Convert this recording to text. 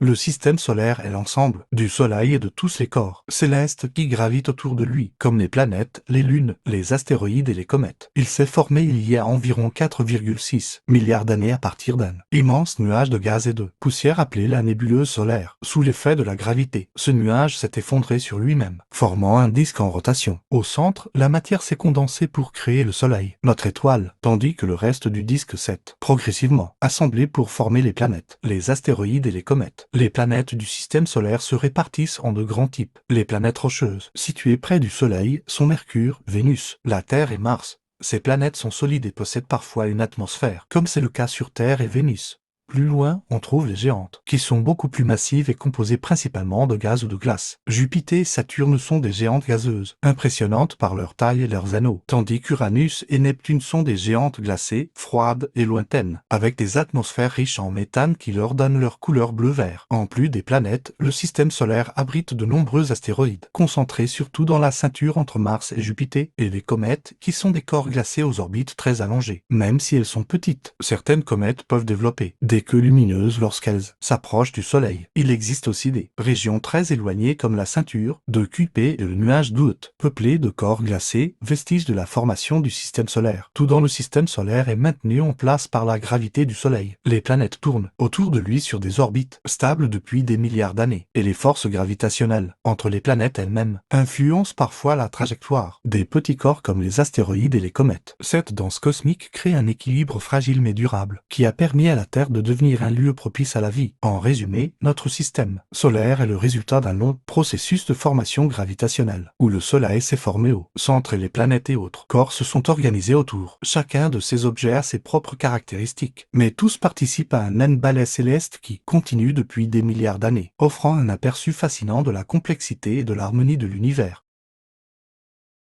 Le système solaire est l'ensemble du Soleil et de tous les corps célestes qui gravitent autour de lui, comme les planètes, les lunes, les astéroïdes et les comètes. Il s'est formé il y a environ 4,6 milliards d'années à partir d'un immense nuage de gaz et de poussière appelé la nébuleuse solaire. Sous l'effet de la gravité, ce nuage s'est effondré sur lui-même, formant un disque en rotation. Au centre, la matière s'est condensée pour créer le Soleil, notre étoile, tandis que le reste du disque s'est progressivement assemblé pour former les planètes, les astéroïdes et les comètes. Les planètes du système solaire se répartissent en deux grands types. Les planètes rocheuses, situées près du Soleil, sont Mercure, Vénus, la Terre et Mars. Ces planètes sont solides et possèdent parfois une atmosphère, comme c'est le cas sur Terre et Vénus. Plus loin, on trouve les géantes, qui sont beaucoup plus massives et composées principalement de gaz ou de glace. Jupiter et Saturne sont des géantes gazeuses, impressionnantes par leur taille et leurs anneaux, tandis qu'Uranus et Neptune sont des géantes glacées, froides et lointaines, avec des atmosphères riches en méthane qui leur donnent leur couleur bleu-vert. En plus des planètes, le système solaire abrite de nombreux astéroïdes, concentrés surtout dans la ceinture entre Mars et Jupiter, et les comètes, qui sont des corps glacés aux orbites très allongées. Même si elles sont petites, certaines comètes peuvent développer des queues lumineuses lorsqu'elles s'approchent du Soleil. Il existe aussi des régions très éloignées comme la ceinture de Kuiper et le nuage d'Oort, peuplées de corps glacés, vestiges de la formation du système solaire. Tout dans le système solaire est maintenu en place par la gravité du Soleil. Les planètes tournent autour de lui sur des orbites stables depuis des milliards d'années, et les forces gravitationnelles entre les planètes elles-mêmes influencent parfois la trajectoire des petits corps comme les astéroïdes et les comètes. Cette danse cosmique crée un équilibre fragile mais durable, qui a permis à la Terre de devenir un lieu propice à la vie. En résumé, notre système solaire est le résultat d'un long processus de formation gravitationnelle, où le Soleil s'est formé au centre et les planètes et autres corps se sont organisés autour. Chacun de ces objets a ses propres caractéristiques, mais tous participent à un naine ballet céleste qui continue depuis des milliards d'années, offrant un aperçu fascinant de la complexité et de l'harmonie de l'univers.